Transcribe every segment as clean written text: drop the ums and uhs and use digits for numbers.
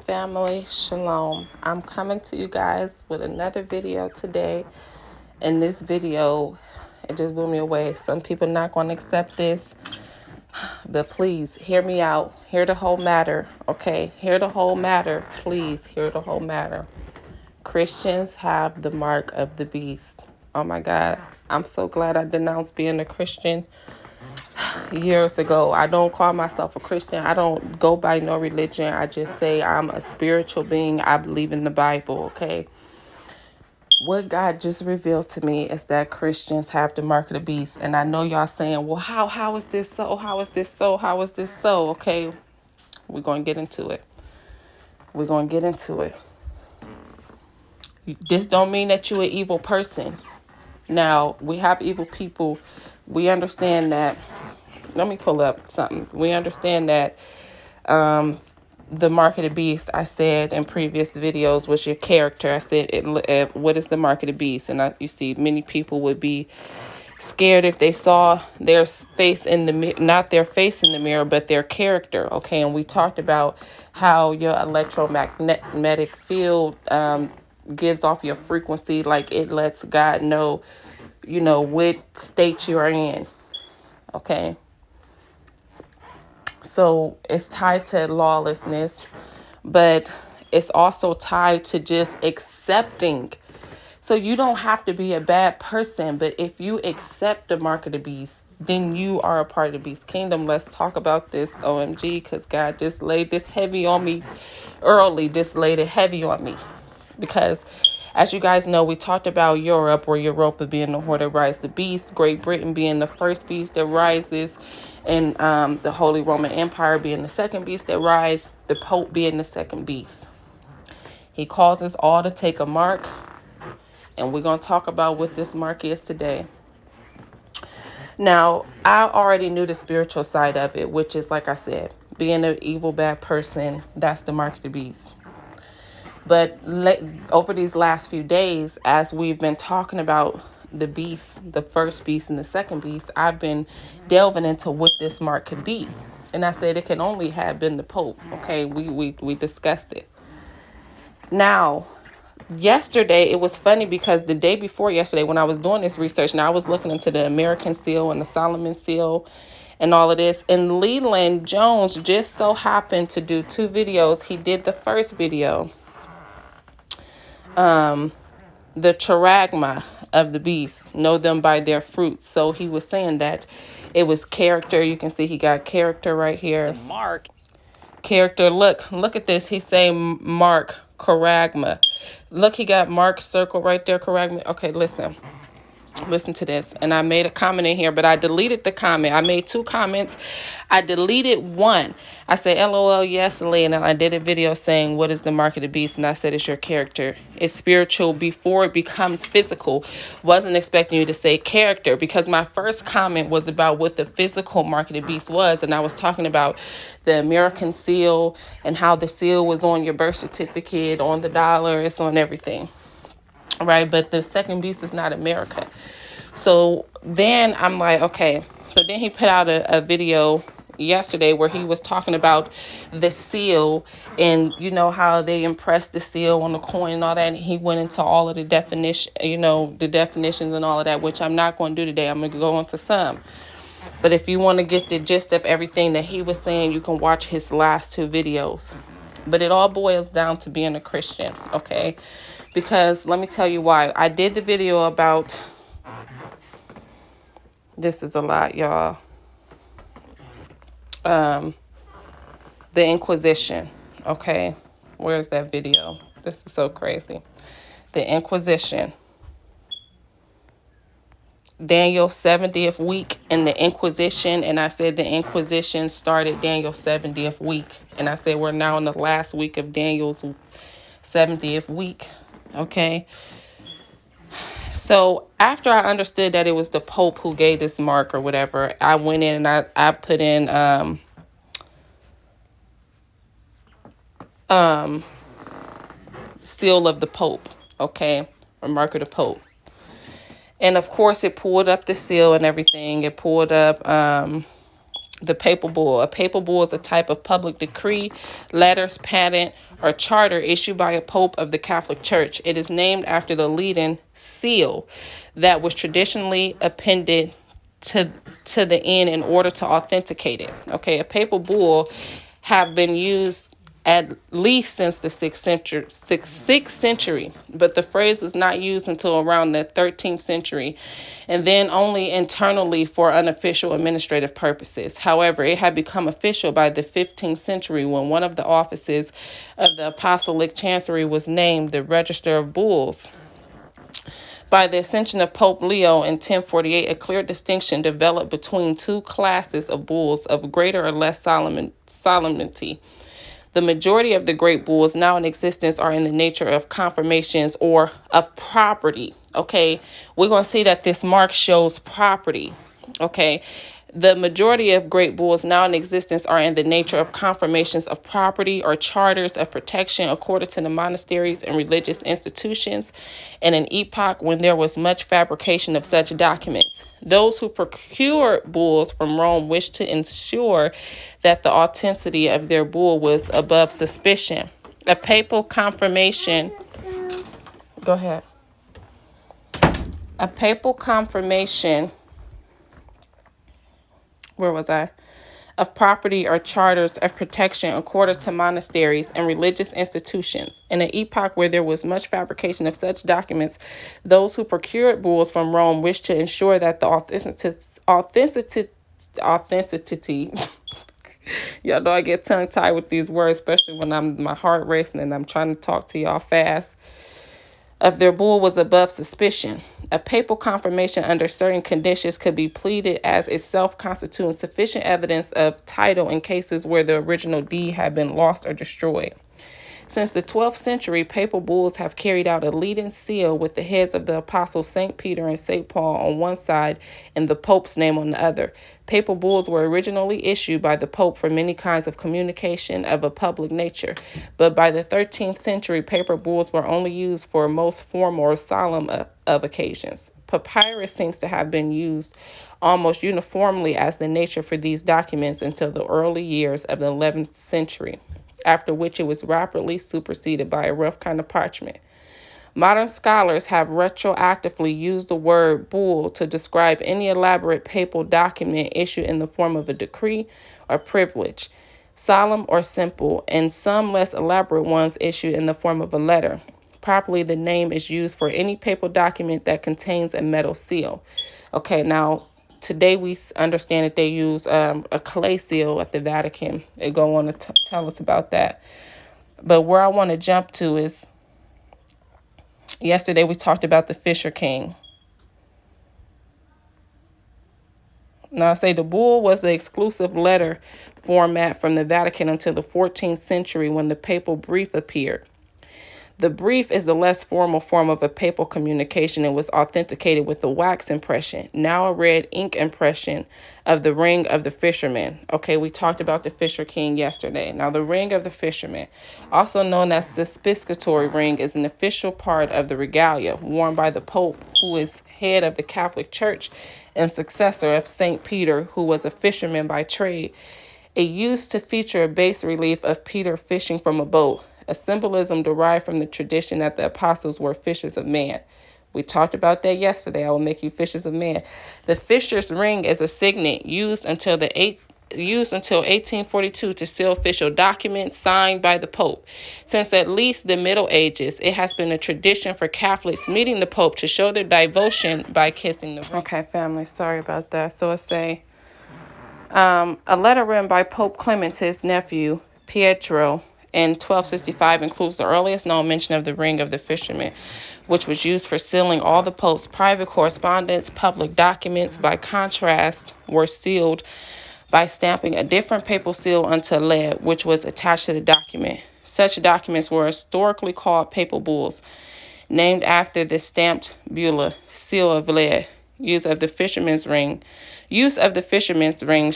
Family, shalom. I'm coming to you guys with another video today. In this video, it just blew me away. Some people not going to accept this, but please hear me out. Hear the whole matter, okay? Hear the whole matter. Please hear the whole matter. Christians have the mark of the beast. Oh my God. I'm so glad I denounced being a Christian years ago. I don't call myself a Christian. I don't go by no religion. I just say I'm a spiritual being. I believe in the Bible, okay? What God just revealed to me is that Christians have the mark of the beast. And I know y'all saying, well, how is this so? How is this so? How is this so? Okay, we're going to get into it. We're going to get into it. This don't mean that you're an evil person. Now, we have evil people. We understand that. Let me pull up something. We understand that the mark of the beast, I said in previous videos, was your character. I said, what is the mark of the beast? And you see, many people would be scared if they saw their face in the mirror, not their face in the mirror, but their character. Okay, and we talked about how your electromagnetic field gives off your frequency, like it lets God know, what state you are in. Okay. So it's tied to lawlessness, but it's also tied to just accepting. So you don't have to be a bad person, but if you accept the mark of the beast, then you are a part of the beast kingdom. Let's talk about this, OMG, because God just laid this heavy on me early, just laid it heavy on me. Because as you guys know, we talked about Europe, where Europa being the whore that rises the beast, Great Britain being the first beast that rises, and the Holy Roman Empire being the second beast that rises, the Pope being the second beast. He calls us all to take a mark, and we're going to talk about what this mark is today. Now, I already knew the spiritual side of it, which is, like I said, being an evil, bad person, that's the mark of the beast. But over these last few days, as we've been talking about the beast, the first beast and the second beast, I've been delving into what this mark could be. And I said it can only have been the Pope. Okay, we discussed it. Now, yesterday, it was funny because the day before yesterday, when I was doing this research, and I was looking into the American seal and the Solomon seal and all of this, and Leland Jones just so happened to do two videos. He did the first video, the charagma of the beast, know them by their fruits. So he was saying that it was character. You can see he got character right here. The mark. Character. Look at this. He's saying mark, charagma. Look, he got mark circle right there, charagma. Okay, listen to this. And I made a comment in here, but I deleted the comment. I made two comments. I deleted one. I said, LOL, yes, Lee. And I did a video saying, what is the mark of the beast? And I said, it's your character. It's spiritual before it becomes physical. Wasn't expecting you to say character, because my first comment was about what the physical mark of the beast was. And I was talking about the American seal and how the seal was on your birth certificate, on the dollar, it's on everything. Right, but the second beast is not America. So then I'm like, okay. So then he put out a video yesterday where he was talking about the seal and how they impressed the seal on the coin and all that. And he went into all of the definitions and all of that, which I'm not going to do today. I'm going to go into some. But if you want to get the gist of everything that he was saying, you can watch his last two videos. But it all boils down to being a Christian, okay? Because let me tell you why. I did the video about, this is a lot, y'all. The Inquisition, okay? Where's that video? This is so crazy. The Inquisition. Daniel's 70th week in the Inquisition. And I said the Inquisition started Daniel's 70th week. And I said we're now in the last week of Daniel's 70th week. Okay. So after I understood that it was the Pope who gave this mark or whatever, I went in and I put in seal of the Pope. Okay. Or mark of the Pope. And of course it pulled up the seal and everything. It pulled up The papal bull. A papal bull is a type of public decree, letters, patent, or charter issued by a pope of the Catholic Church. It is named after the leading seal that was traditionally appended to the end in order to authenticate it. Okay, a papal bull have been used at least since the 6th century, but the phrase was not used until around the 13th century, and then only internally for unofficial administrative purposes. However, it had become official by the 15th century when one of the offices of the apostolic chancery was named the Register of Bulls. By the ascension of Pope Leo in 1048, a clear distinction developed between two classes of bulls of greater or less solemnity. The majority of the great bulls now in existence are in the nature of confirmations or of property. Okay, we're going to see that this mark shows property. Okay, the majority of great bulls now in existence are in the nature of confirmations of property or charters of protection according to the monasteries and religious institutions in an epoch when there was much fabrication of such documents. Those who procured bulls from Rome wished to ensure that the authenticity of their bull was above suspicion. A papal confirmation. Go ahead. A papal confirmation. Where was I? Of property or charters of protection according to monasteries and religious institutions. In an epoch where there was much fabrication of such documents, those who procured bulls from Rome wished to ensure that the authenticity y'all know I get tongue-tied with these words, especially when my heart racing and I'm trying to talk to y'all fast, of their bull was above suspicion. A papal confirmation under certain conditions could be pleaded as itself constituting sufficient evidence of title in cases where the original deed had been lost or destroyed. Since the 12th century, papal bulls have carried out a leading seal with the heads of the apostles St. Peter and St. Paul on one side and the Pope's name on the other. Papal bulls were originally issued by the Pope for many kinds of communication of a public nature, but by the 13th century, paper bulls were only used for most formal or solemn of occasions. Papyrus seems to have been used almost uniformly as the nature for these documents until the early years of the 11th century, after which it was rapidly superseded by a rough kind of parchment. Modern scholars have retroactively used the word bull to describe any elaborate papal document issued in the form of a decree or privilege, solemn or simple, and some less elaborate ones issued in the form of a letter. Properly, the name is used for any papal document that contains a metal seal. Okay, now today we understand that they use a clay seal at the Vatican. They go on to tell us about that. But where I want to jump to is, yesterday we talked about the Fisher King. Now I say the bull was the exclusive letter format from the Vatican until the 14th century when the papal brief appeared. The brief is the less formal form of a papal communication and was authenticated with a wax impression, now a red ink impression of the ring of the fisherman. Okay, we talked about the Fisher King yesterday. Now, the ring of the fisherman, also known as the piscatory ring, is an official part of the regalia worn by the Pope, who is head of the Catholic Church and successor of St. Peter, who was a fisherman by trade. It used to feature a bas relief of Peter fishing from a boat, a symbolism derived from the tradition that the apostles were fishers of man. We talked about that yesterday. I will make you fishers of man. The fisher's ring is a signet used until 1842 to seal official documents signed by the Pope. Since at least the Middle Ages, it has been a tradition for Catholics meeting the Pope to show their devotion by kissing the ring. Okay, family, sorry about that. So it's a letter written by Pope Clement to his nephew, Pietro, in 1265 includes the earliest known mention of the ring of the fisherman, which was used for sealing all the Pope's private correspondence. Public documents, by contrast, were sealed by stamping a different papal seal onto lead, which was attached to the document. Such documents were historically called papal bulls, named after the stamped bulla, seal of lead. Use of the fisherman's rings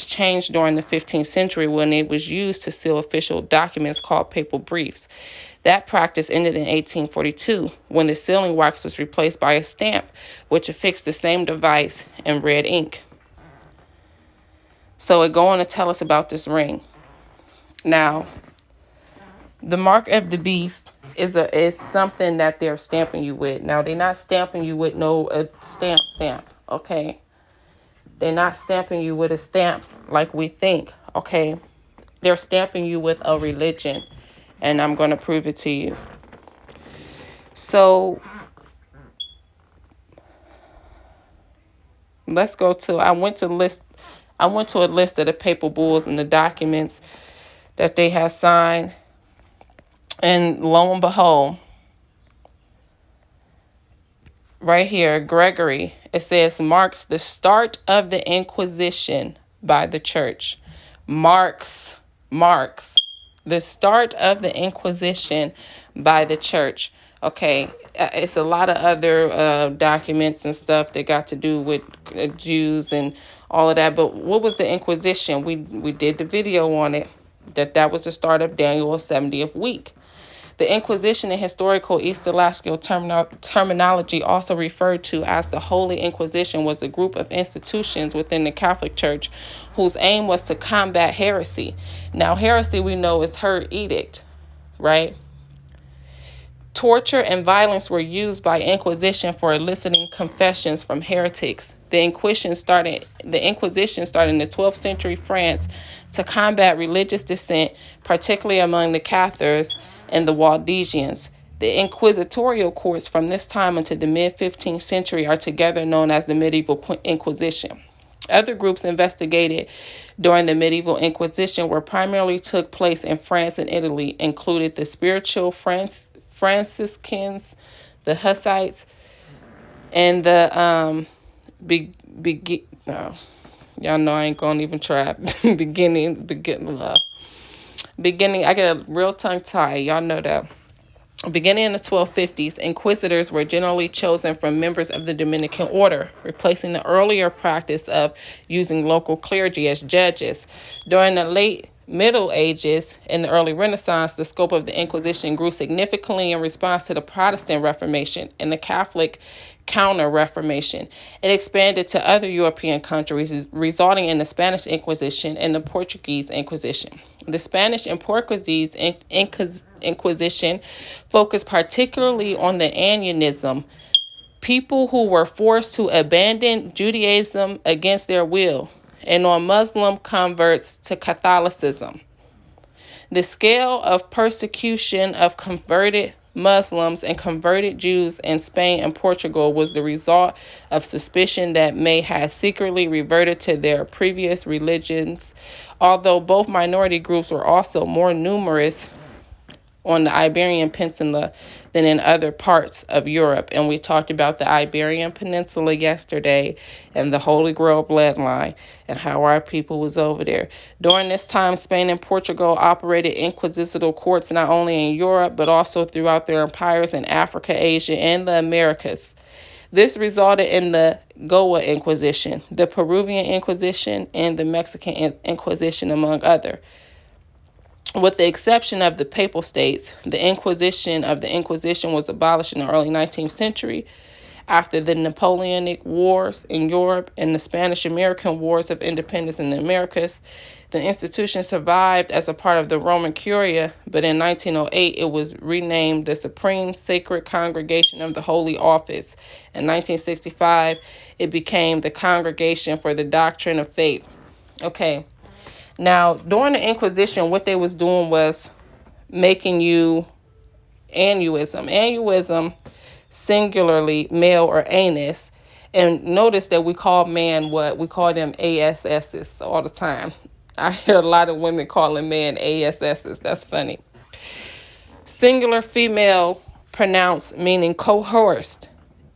changed during the 15th century when it was used to seal official documents called papal briefs. That practice ended in 1842 when the sealing wax was replaced by a stamp which affixed the same device in red ink. So it go on to tell us about this ring. Now, the mark of the beast is something that they're stamping you with. Now, they're not stamping you with no stamp, okay? They're not stamping you with a stamp like we think, okay? They're stamping you with a religion, and I'm going to prove it to you. So, let's go to, I went to a list of the papal bulls and the documents that they have signed. And lo and behold, right here, Gregory, it says, marks the start of the Inquisition by the church. Marks the start of the Inquisition by the church. Okay, it's a lot of other documents and stuff that got to do with Jews and all of that. But what was the Inquisition? We did the video on it. That was the start of Daniel's 70th week. The Inquisition in historical eschatological terminology, also referred to as the Holy Inquisition, was a group of institutions within the Catholic Church whose aim was to combat heresy. Now, heresy we know is her edict, right? Torture and violence were used by Inquisition for eliciting confessions from heretics. The Inquisition started in the 12th century France to combat religious dissent, particularly among the Cathars and the Waldensians. The inquisitorial courts from this time until the mid-15th century are together known as the Medieval Inquisition. Other groups investigated during the Medieval Inquisition were primarily took place in France and Italy, included the spiritual Franciscans, the Hussites, and the y'all know I ain't gonna even try. beginning. I get a real tongue tie. Y'all know that. Beginning in the 1250s, inquisitors were generally chosen from members of the Dominican order, replacing the earlier practice of using local clergy as judges. During the late Middle Ages and the early Renaissance, the scope of the Inquisition grew significantly in response to the Protestant Reformation and the Catholic Counter-Reformation. It expanded to other European countries, resulting in the Spanish Inquisition and the Portuguese Inquisition. The Spanish and Portuguese Inquisition focused particularly on the Arianism, people who were forced to abandon Judaism against their will, and on Muslim converts to Catholicism. The scale of persecution of converted Muslims and converted Jews in Spain and Portugal was the result of suspicion that may have secretly reverted to their previous religions, although both minority groups were also more numerous on the Iberian Peninsula than in other parts of Europe. And we talked about the Iberian Peninsula yesterday and the Holy Grail bloodline and how our people was over there. During this time, Spain and Portugal operated inquisitorial courts not only in Europe, but also throughout their empires in Africa, Asia, and the Americas. This resulted in the Goa Inquisition, the Peruvian Inquisition, and the Mexican Inquisition, among others. With the exception of the Papal States, the Inquisition was abolished in the early 19th century. After the Napoleonic Wars in Europe and the Spanish-American Wars of Independence in the Americas, the institution survived as a part of the Roman Curia, but in 1908 it was renamed the Supreme Sacred Congregation of the Holy Office. In 1965, it became the Congregation for the Doctrine of Faith. Okay. Now, during the Inquisition, what they was doing was making you aneurysm. Aneurysm, singularly, male or anus. And notice that we call man what? We call them ASSs all the time. I hear a lot of women calling men ASSs. That's funny. Singular female pronounced, meaning coerced.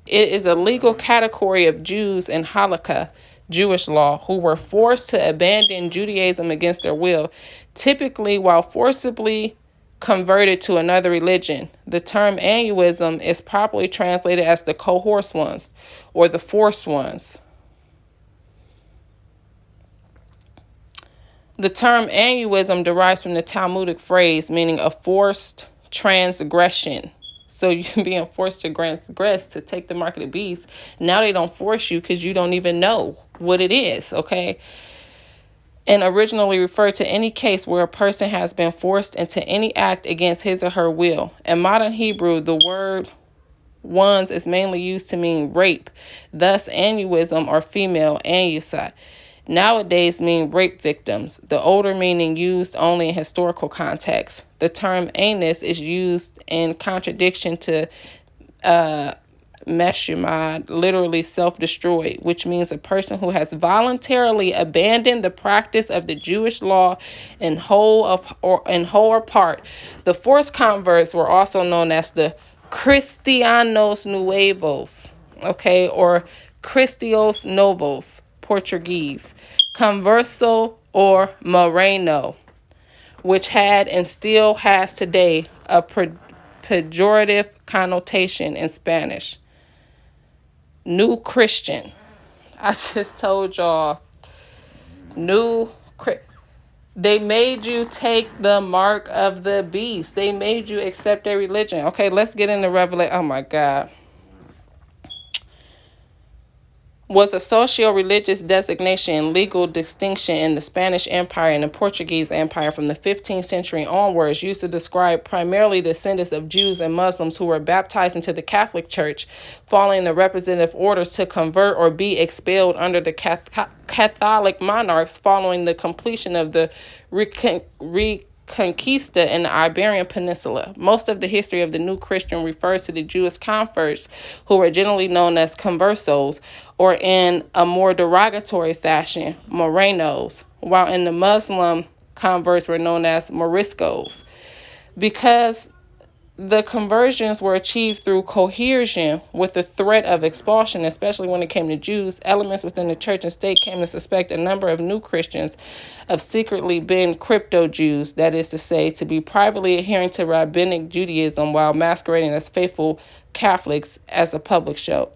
It is a legal category of Jews in Halakha, Jewish law, who were forced to abandon Judaism against their will, typically while forcibly converted to another religion. The term aneurysm is properly translated as the coerced ones or the forced ones. The term aneurysm derives from the Talmudic phrase meaning a forced transgression. So you're being forced to transgress to take the mark of the beast. Now they don't force you because you don't even know what it is, okay? and originally referred to any case where a person has been forced into any act against his or her will. In modern Hebrew, the word ones is mainly used to mean rape, thus aneurysm or female anusa. Nowadays mean rape victims, the older meaning used only in historical context. The term anus is used in contradiction to meshumad, literally self-destroyed, which means a person who has voluntarily abandoned the practice of the Jewish law in whole or part. The forced converts were also known as the Cristianos Nuevos, okay, or Cristios Novos, Portuguese, Converso or Moreno, which had and still has today a pejorative connotation in Spanish. New Christian. I just told y'all, they made you take the mark of the beast. They made you accept their religion. Okay, let's get into Revelation. Oh my God. Was a socio-religious designation and legal distinction in the Spanish Empire and the Portuguese Empire from the 15th century onwards, used to describe primarily descendants of Jews and Muslims who were baptized into the Catholic Church, following the representative orders to convert or be expelled under the Catholic monarchs following the completion of the Conquista in the Iberian Peninsula. Most of the history of the New Christian refers to the Jewish converts, who were generally known as conversos, or in a more derogatory fashion, morenos, while in the Muslim converts were known as moriscos. Because the conversions were achieved through coercion with the threat of expulsion, especially when it came to Jews, elements within the church and state came to suspect a number of new Christians of secretly being crypto-Jews, that is to say, to be privately adhering to rabbinic Judaism while masquerading as faithful Catholics as a public show.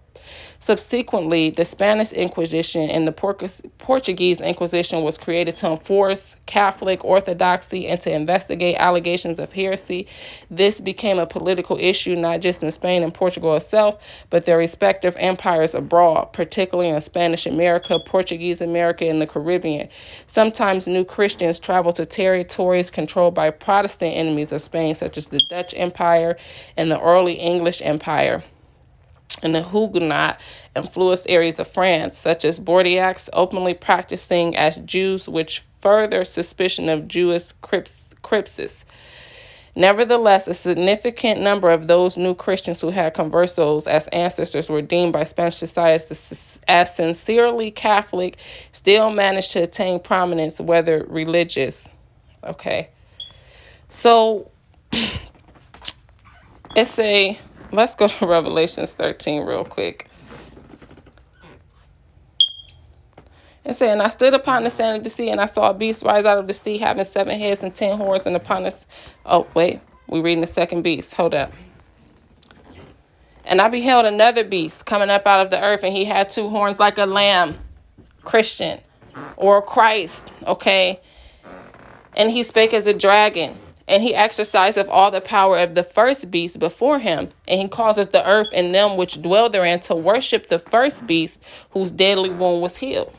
Subsequently, the Spanish Inquisition and the Portuguese Inquisition was created to enforce Catholic orthodoxy and to investigate allegations of heresy. This became a political issue not just in Spain and Portugal itself, but their respective empires abroad, particularly in Spanish America, Portuguese America, and the Caribbean. Sometimes new Christians traveled to territories controlled by Protestant enemies of Spain, such as the Dutch Empire and the early English Empire, and the Huguenot influenced areas of France, such as Bordeaux, openly practicing as Jews, which further suspicion of Jewish crypsis. Nevertheless, a significant number of those new Christians who had conversos as ancestors were deemed by Spanish society as sincerely Catholic still managed to attain prominence, whether religious. Okay. So, let's go to Revelation 13 real quick. It said, and I stood upon the sand of the sea, and I saw a beast rise out of the sea, having 7 heads and 10 horns, and upon us. Oh, wait, we're reading the second beast. Hold up. And I beheld another beast coming up out of the earth, and he had 2 horns like a lamb, Christian, or Christ, okay? And he spake as a dragon. And he exercised of all the power of the first beast before him. And he causeth the earth and them which dwell therein to worship the first beast, whose deadly wound was healed.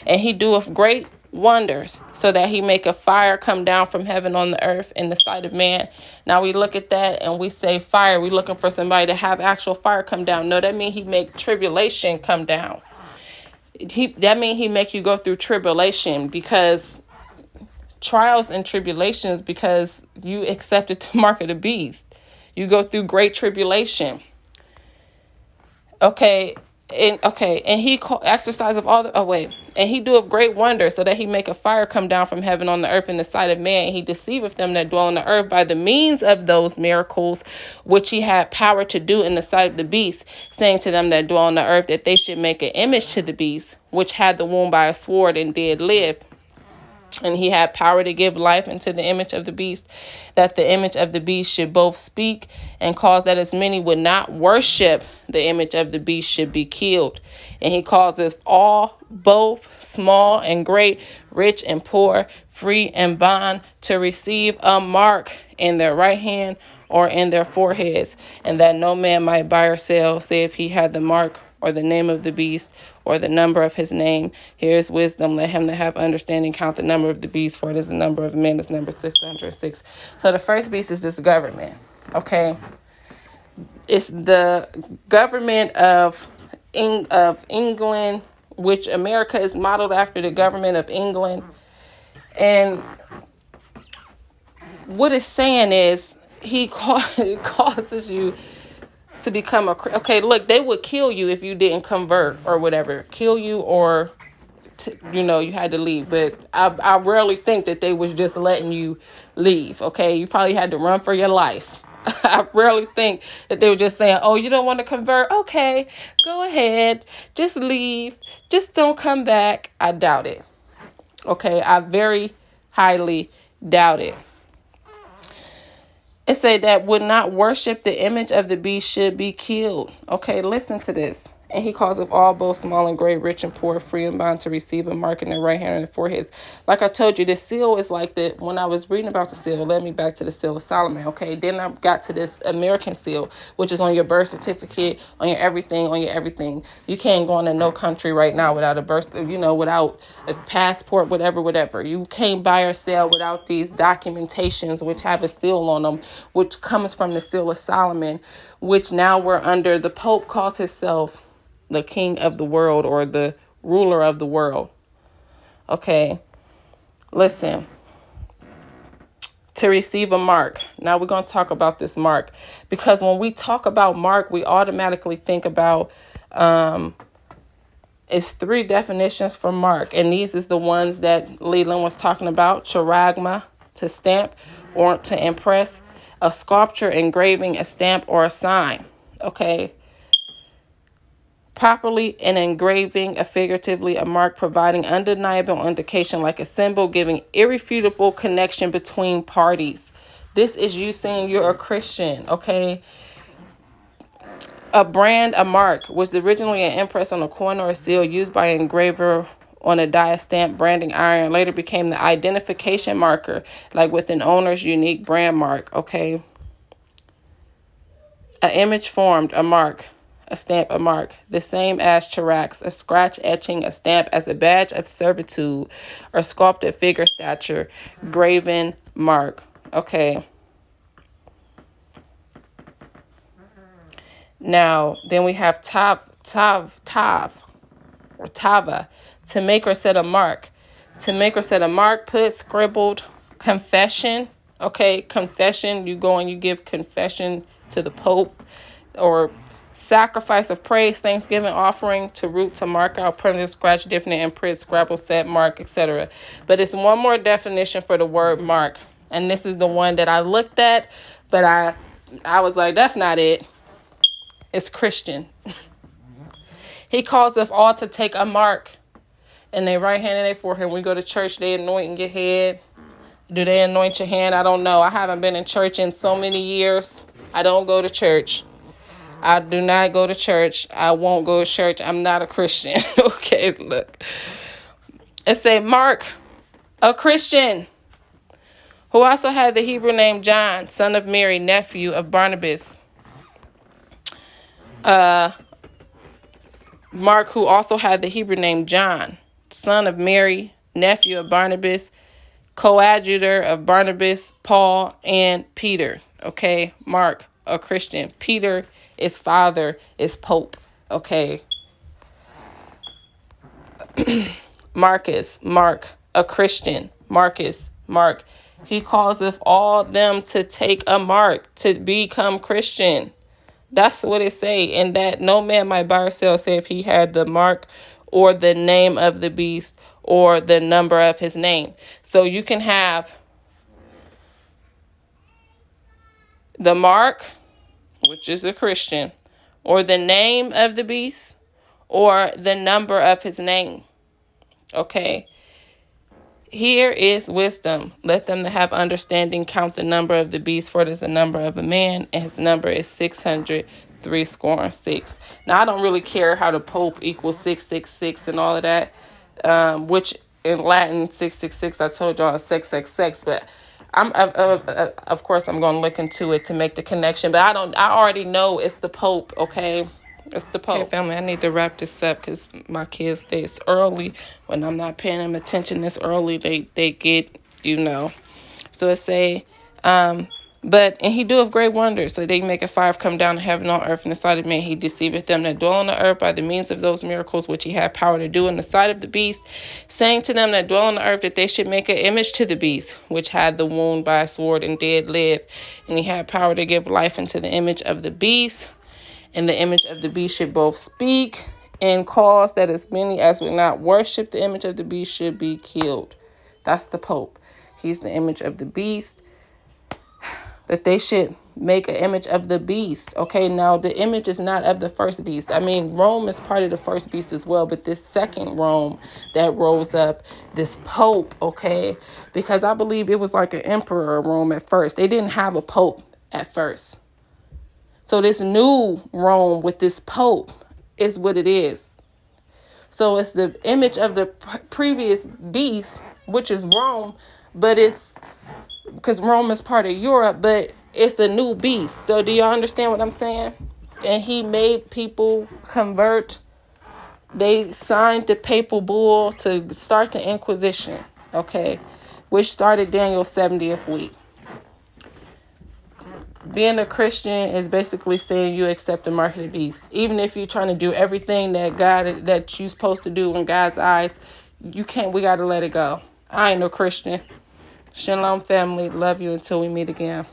And he doeth great wonders, so that he make a fire come down from heaven on the earth in the sight of man. Now we look at that and we say fire. We looking for somebody to have actual fire come down. No, that means he make tribulation come down. That means he make you go through tribulation, because trials and tribulations, because you accepted the mark of the beast. You go through great tribulation. Okay. And he exercise of all the, and he doeth great wonders, so that he make a fire come down from heaven on the earth in the sight of man. And he deceiveth them that dwell on the earth by the means of those miracles which he had power to do in the sight of the beast, saying to them that dwell on the earth that they should make an image to the beast, which had the wound by a sword and did live. And he had power to give life into the image of the beast, that the image of the beast should both speak and cause that as many would not worship the image of the beast should be killed. And he causes all, both small and great, rich and poor, free and bond, to receive a mark in their right hand or in their foreheads, and that no man might buy or sell, save he had the mark or the name of the beast, or the number of his name. Here is wisdom. Let him that have understanding count the number of the beast, for it is the number of men. It's number 606. So the first beast is this government. Okay. It's the government of England, which America is modeled after the government of England. And what it's saying is he causes you to become okay, look, they would kill you if you didn't convert or whatever. Kill you or, you had to leave. But I rarely think that they was just letting you leave, okay? You probably had to run for your life. I rarely think that they were just saying, oh, you don't want to convert? Okay, go ahead. Just leave. Just don't come back. I doubt it. Okay, I very highly doubt it. It said that would not worship the image of the beast should be killed. Okay, listen to this. And he causeth all, both small and great, rich and poor, free and bond, to receive a mark in their right hand and their foreheads. Like I told you, the seal is like the, when I was reading about the seal, it led me back to the seal of Solomon. Okay, then I got to this American seal, which is on your birth certificate, on your everything. You can't go into no country right now without a birth, without a passport, whatever. You can't buy or sell without these documentations, which have a seal on them, which comes from the seal of Solomon, which now we're under. The Pope calls himself the king of the world, or the ruler of the world. Okay, listen. To receive a mark. Now we're going to talk about this mark, because when we talk about mark, we automatically think about it's 3 definitions for mark, and these is the ones that Leland was talking about. Charagma, to stamp or to impress, a sculpture, engraving, a stamp, or a sign. Okay. Properly an engraving, a figuratively a mark, providing undeniable indication like a symbol, giving irrefutable connection between parties. This is you saying you're a Christian, okay? A brand, a mark, was originally an impress on a coin or a seal used by an engraver on a die, stamp, branding iron. Later became the identification marker, like with an owner's unique brand mark, okay? An image formed, a mark. A stamp, a mark, the same as charax, a scratch, etching, a stamp as a badge of servitude, or sculpted figure, stature, graven mark. Okay. Now, then we have tav, or tava, to make or set a mark. To make or set a mark, put, scribbled, confession. Okay, confession, you go and you give confession to the Pope, or sacrifice of praise, thanksgiving, offering, to root, to mark out, permanent, scratch, definite, imprint, scrabble, set, mark, etc. But it's one more definition for the word mark. And this is the one that I looked at, but I was like, that's not it. It's Christian. He calls us all to take a mark in their right hand and their forehead. When we go to church, they anoint your head. Do they anoint your hand? I don't know. I haven't been in church in so many years. I don't go to church. I do not go to church. I won't go to church. I'm not a Christian. Okay, look. It say Mark, a Christian, who also had the Hebrew name John, son of Mary, nephew of Barnabas. Mark, who also had the Hebrew name John, son of Mary, nephew of Barnabas, coadjutor of Barnabas, Paul, and Peter. Okay, Mark, a Christian. Peter, his father, is Pope. Okay. Marcus, Mark, a Christian. Marcus, Mark. He causeth all them to take a mark, to become Christian. That's what it say. And that no man might buy or sell, say if he had the mark or the name of the beast or the number of his name. So you can have the mark, which is a Christian, or the name of the beast, or the number of his name. Okay. Here is wisdom. Let them that have understanding count the number of the beast, for it is the number of a man, and his number is 603. Now, I don't really care how the Pope equals 666 and all of that, which in Latin, 666, I told y'all is 666, but of course, I'm going to look into it to make the connection. But I already know it's the Pope, okay? It's the Pope. Okay, family, I need to wrap this up because my kids, it's early. When I'm not paying them attention this early, they get, So it say, and he doeth great wonders. So they make a fire come down to heaven on earth in the sight of men. He deceiveth them that dwell on the earth by the means of those miracles which he had power to do in the sight of the beast, saying to them that dwell on the earth that they should make an image to the beast, which had the wound by a sword and did live. And he had power to give life unto the image of the beast. And the image of the beast should both speak and cause that as many as would not worship the image of the beast should be killed. That's the Pope. He's the image of the beast. That they should make an image of the beast. Okay, now the image is not of the first beast. I mean, Rome is part of the first beast as well, but this second Rome that rose up, this Pope, okay, because I believe it was like an emperor of Rome at first. They didn't have a Pope at first. So this new Rome with this Pope is what it is. So it's the image of the previous beast, which is Rome, but it's because Rome is part of Europe, but it's a new beast. So do y'all understand what I'm saying? And he made people convert. They signed the papal bull to start the Inquisition, okay, which started Daniel's 70th week. Being a Christian is basically saying you accept the mark of the beast. Even if you're trying to do everything that you're supposed to do in God's eyes, you can't. We got to let it go. I ain't no Christian. Shalom, family. Love you until we meet again.